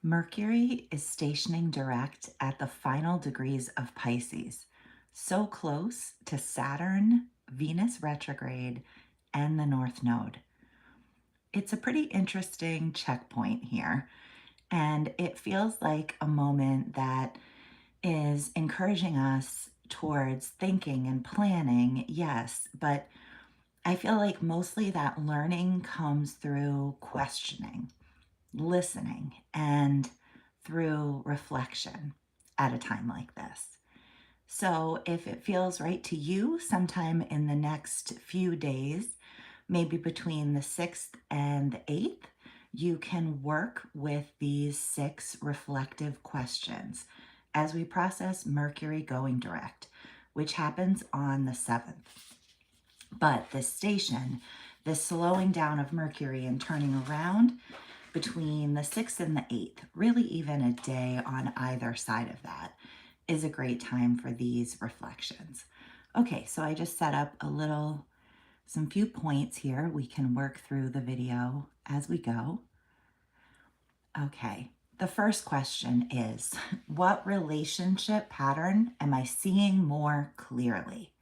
Mercury is stationing direct at the final degrees of Pisces, so close to Saturn, Venus retrograde, and the North Node. It's a pretty interesting checkpoint here, and it feels like a moment that is encouraging us towards thinking and planning, yes, but I feel like mostly that learning comes through questioning, listening, and through reflection at a time like this. So, if it feels right to you, sometime in the next few days, maybe between the 6th and the 8th, you can work with these 6 reflective questions as we process Mercury going direct, which happens on the 7th. But this station, this slowing down of Mercury and turning around, between the 6th and the 8th, really even a day on either side of that, is a great time for these reflections. Okay, so I just set up some few points here. We can work through the video as we go. Okay, the first question is, what relationship pattern am I seeing more clearly?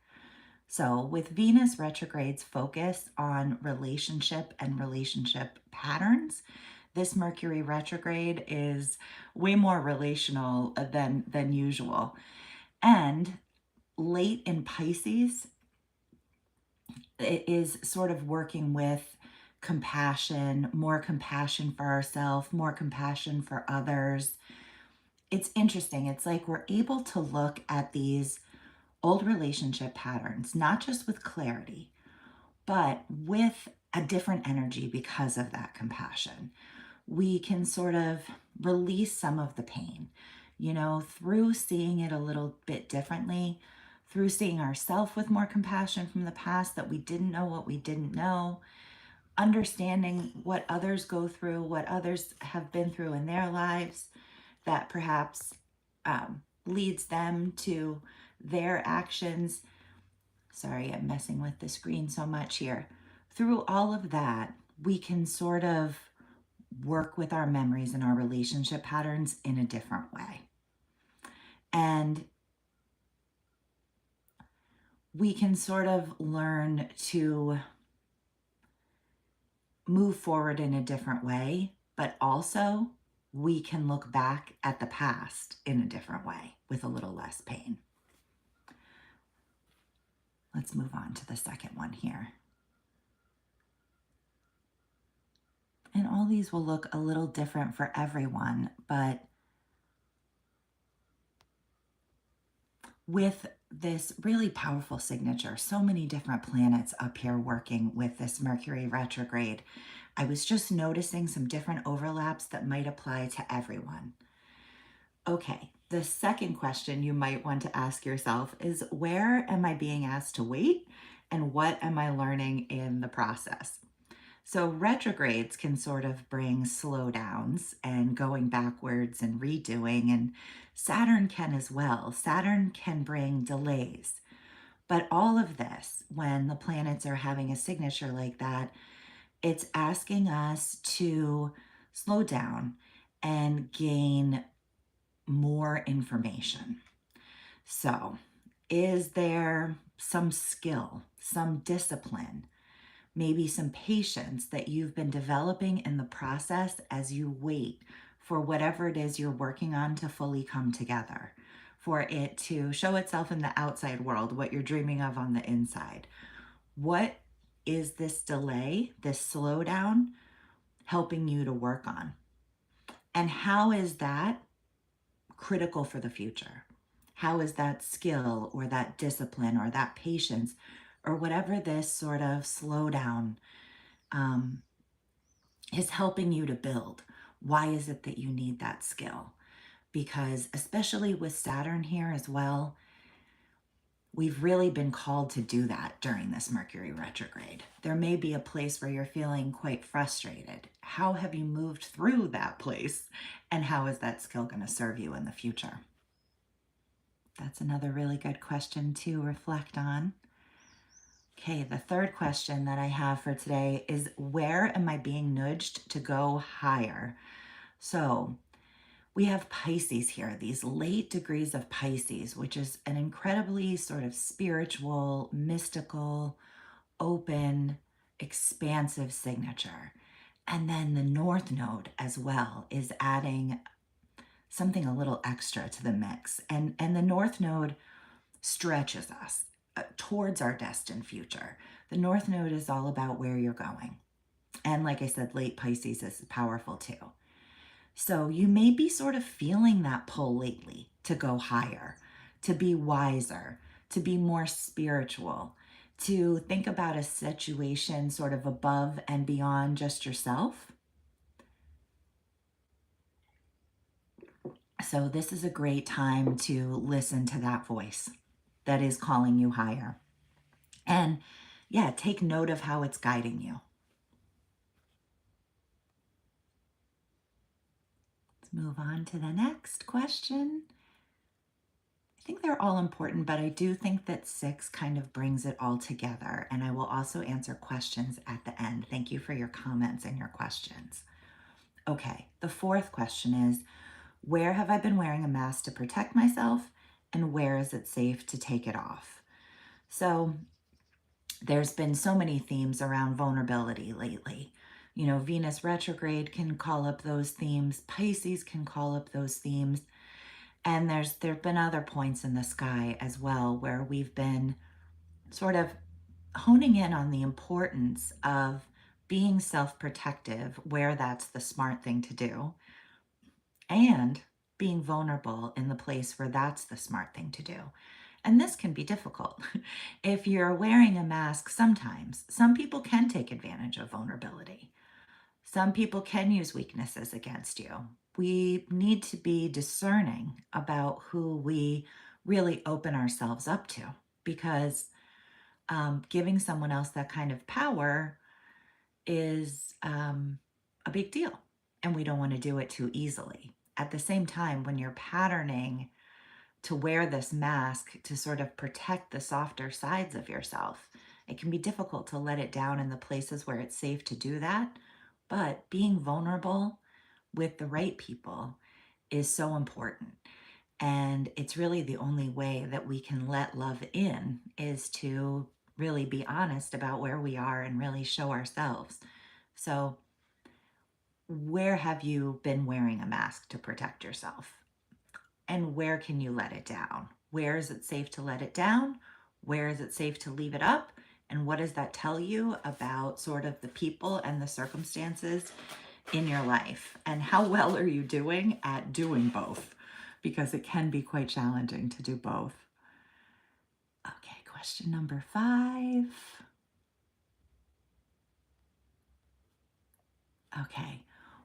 So with Venus retrograde's focus on relationship and relationship patterns, this Mercury retrograde is way more relational than usual. And late in Pisces, it is sort of working with compassion, more compassion for ourselves, more compassion for others. It's interesting. It's like we're able to look at these old relationship patterns, not just with clarity, but with a different energy because of that compassion. We can sort of release some of the pain, through seeing it a little bit differently, through seeing ourselves with more compassion from the past that we didn't know what we didn't know, understanding what others go through, what others have been through in their lives that perhaps leads them to their actions. Sorry, I'm messing with the screen so much here. Through all of that, we can sort of work with our memories and our relationship patterns in a different way. And we can sort of learn to move forward in a different way, but also we can look back at the past in a different way with a little less pain. Let's move on to the second one here. And all these will look a little different for everyone, but with this really powerful signature, so many different planets up here working with this Mercury retrograde, I was just noticing some different overlaps that might apply to everyone. Okay, the second question you might want to ask yourself is, where am I being asked to wait, and what am I learning in the process? So retrogrades can sort of bring slowdowns and going backwards and redoing, and Saturn can as well. Saturn can bring delays. But all of this, when the planets are having a signature like that, it's asking us to slow down and gain more information. So, is there some skill, some discipline, maybe some patience that you've been developing in the process as you wait for whatever it is you're working on to fully come together, for it to show itself in the outside world, what you're dreaming of on the inside? What is this delay, this slowdown, helping you to work on? And how is that critical for the future? How is that skill or that discipline or that patience or whatever this sort of slowdown is helping you to build? Why is it that you need that skill? Because especially with Saturn here as well, we've really been called to do that during this Mercury retrograde. There may be a place where you're feeling quite frustrated. How have you moved through that place? And how is that skill going to serve you in the future? That's another really good question to reflect on. Okay, the third question that I have for today is, where am I being nudged to go higher? So We have Pisces here, these late degrees of Pisces, which is an incredibly sort of spiritual, mystical, open, expansive signature. And then the North Node as well is adding something a little extra to the mix. And the North Node stretches us towards our destined future. The North Node is all about where you're going. And like I said, late Pisces is powerful too. So you may be sort of feeling that pull lately to go higher, to be wiser, to be more spiritual, to think about a situation sort of above and beyond just yourself. So this is a great time to listen to that voice that is calling you higher. And yeah, take note of how it's guiding you. Let's move on to the next question. I think they're all important, but I do think that 6 kind of brings it all together. And I will also answer questions at the end. Thank you for your comments and your questions. Okay, the 4th question is, where have I been wearing a mask to protect myself, and where is it safe to take it off? So there's been so many themes around vulnerability lately. You know, Venus retrograde can call up those themes. Pisces can call up those themes. And there've been other points in the sky as well where we've been sort of honing in on the importance of being self-protective where that's the smart thing to do, and being vulnerable in the place where that's the smart thing to do. And this can be difficult. If you're wearing a mask, sometimes some people can take advantage of vulnerability. Some people can use weaknesses against you. We need to be discerning about who we really open ourselves up to, because giving someone else that kind of power is a big deal, and we don't want to do it too easily. At the same time, when you're patterning to wear this mask to sort of protect the softer sides of yourself, it can be difficult to let it down in the places where it's safe to do that. But being vulnerable with the right people is so important. And it's really the only way that we can let love in, is to really be honest about where we are and really show ourselves. So where have you been wearing a mask to protect yourself? And where can you let it down? Where is it safe to let it down? Where is it safe to leave it up? And what does that tell you about sort of the people and the circumstances in your life? And how well are you doing at doing both? Because it can be quite challenging to do both. Okay, question number 5. Okay,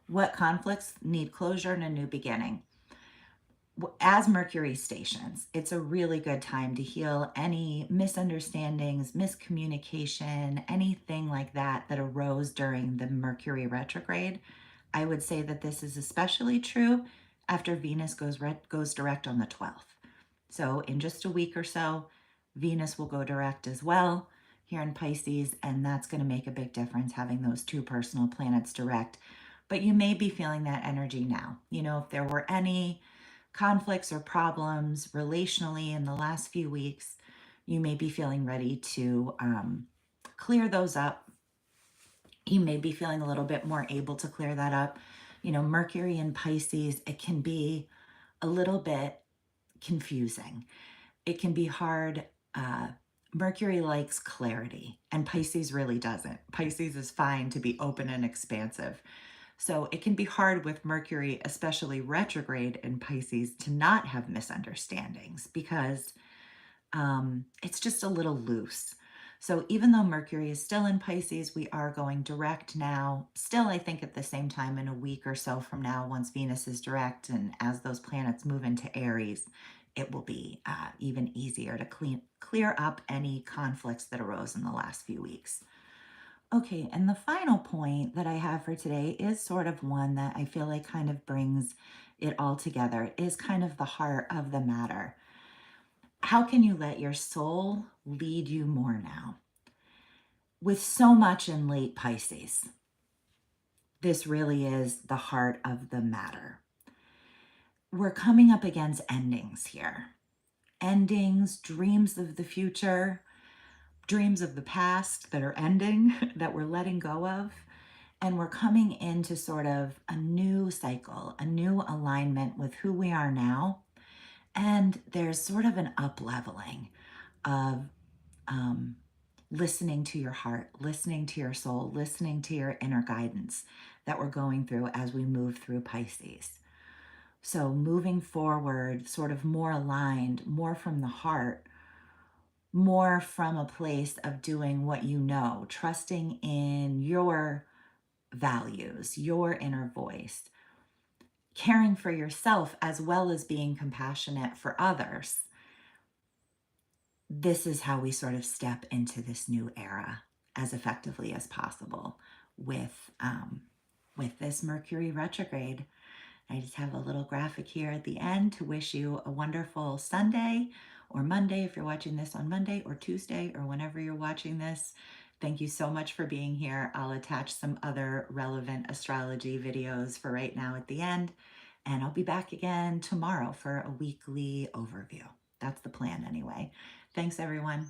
what conflicts need closure and a new beginning? As Mercury stations, it's a really good time to heal any misunderstandings, miscommunication, anything like that that arose during the Mercury retrograde. I would say that this is especially true after Venus goes direct on the 12th. So in just a week or so, Venus will go direct as well here in Pisces, and that's going to make a big difference, having those 2 personal planets direct. But you may be feeling that energy now. You know, if there were any conflicts or problems relationally in the last few weeks, you may be feeling ready to clear those up. You may be feeling a little bit more able to clear that up. You know, Mercury in Pisces, it can be a little bit confusing. It can be hard. Mercury likes clarity, and Pisces really doesn't. Pisces is fine to be open and expansive. So it can be hard with Mercury, especially retrograde in Pisces, to not have misunderstandings, because it's just a little loose. So even though Mercury is still in Pisces, we are going direct now. Still, I think at the same time, in a week or so from now, once Venus is direct and as those planets move into Aries, it will be even easier to clear up any conflicts that arose in the last few weeks. Okay, and the final point that I have for today is sort of one that I feel like kind of brings it all together. It is kind of the heart of the matter. How can you let your soul lead you more now? With so much in late Pisces, this really is the heart of the matter. we're coming up against endings here. Endings, dreams of the future, dreams of the past that are ending, that we're letting go of. And we're coming into sort of a new cycle, a new alignment with who we are now. And there's sort of an up leveling of um, listening to your heart, listening to your soul, listening to your inner guidance that we're going through as we move through Pisces. So moving forward, sort of more aligned, more from the heart, more from a place of doing what you know, trusting in your values, your inner voice, caring for yourself as well as being compassionate for others. This is how we sort of step into this new era as effectively as possible with this Mercury retrograde. I just have a little graphic here at the end to wish you a wonderful Sunday or Monday if you're watching this on Monday, or Tuesday, or whenever you're watching this. Thank you so much for being here. I'll attach some other relevant astrology videos for right now at the end, and I'll be back again tomorrow for a weekly overview. That's the plan anyway. Thanks, everyone.